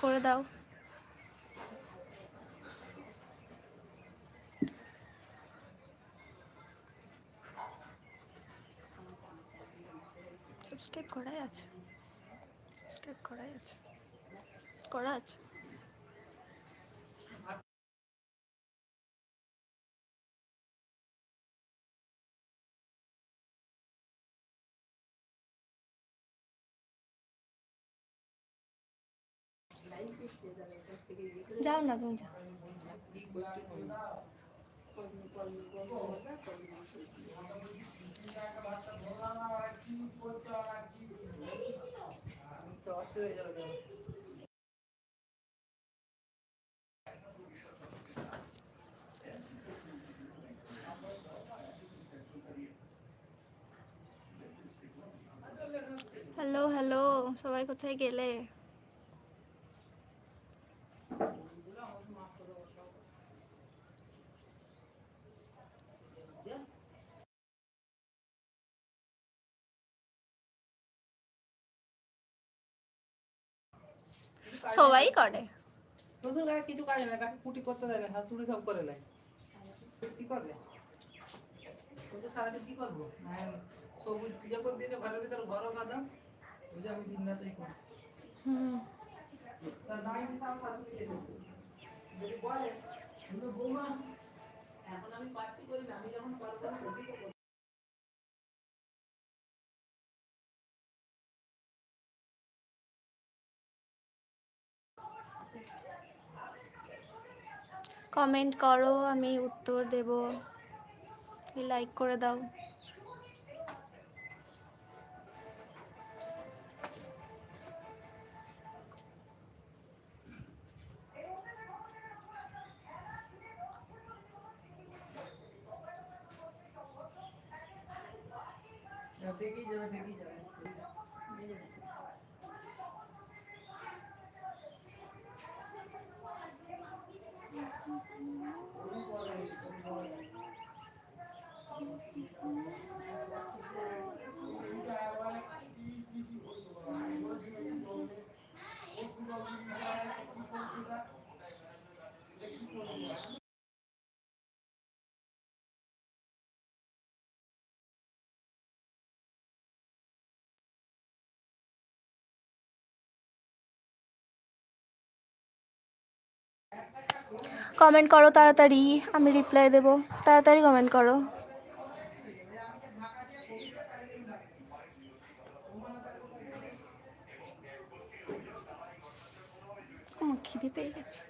করে দাও। সাবস্ক্রাইব করাই আছে, সাবস্ক্রাইব করাই আছে, করা আছে। যাও না তুমি, যাও। হ্যালো হ্যালো, সবাই কোথায় গেলে? সবাই করে। তোদের গায়ে কিছু কাজ না, কাকে কুটি করতে দেয় না, শাশুড়ি সব করে নেয়। কি করবে? তোদের সারাদিন কি করবো? সবুজ পূজা করে দিয়েছে, ঘরের ভিতরে ঘরও কাঁদা। পূজা আমি দিন রাতেই করি। তার দাঁড়িয়ে সব শাশুড়ি দেবে। যদি বলে, কিন্তু বৌমা, এখন আমি পাচ্ছি করি না, আমি যখন পারবো না সবই তো করবো। কমেন্ট করো, আমি উত্তর দেব। লাইক করে দাও। দেখেই যাবে, দেখেই যাবে। কমেন্ট করো তাড়াতাড়ি, আমি রিপ্লাই দেব। তাড়াতাড়ি কমেন্ট করো। আমার খিদে পেয়ে গেছে।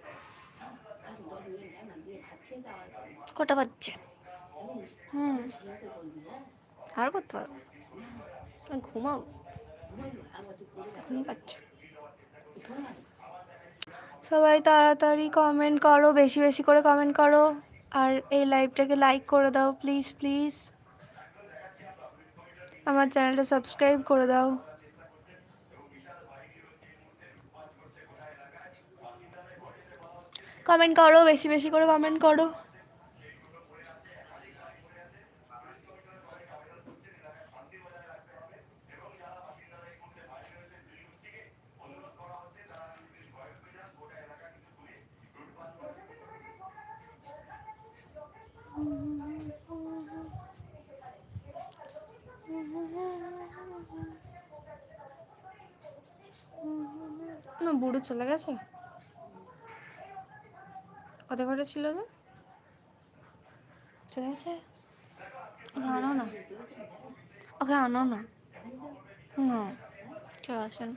কটা বাজছে? আর করতে পারবো, ঘুমাও, ঘুম পাচ্ছে। সবাই তাড়াতাড়ি কমেন্ট করো, বেশি বেশি করে কমেন্ট করো, আর এই লাইভটাকে লাইক করে দাও প্লিজ প্লিজ। আমার চ্যানেলটা সাবস্ক্রাইব করে দাও। কমেন্ট করো, বেশি বেশি করে কমেন্ট করো। না, বুড়ো চলে গেছে। কত ঘরে ছিল যে? চলে গেছে। ওকে আনো না, ওকে আনো না। না, কেউ আসেন।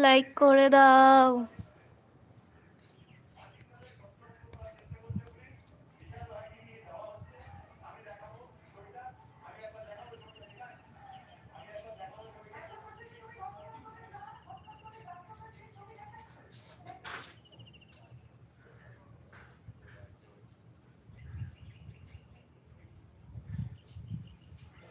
লাইক করে দাও।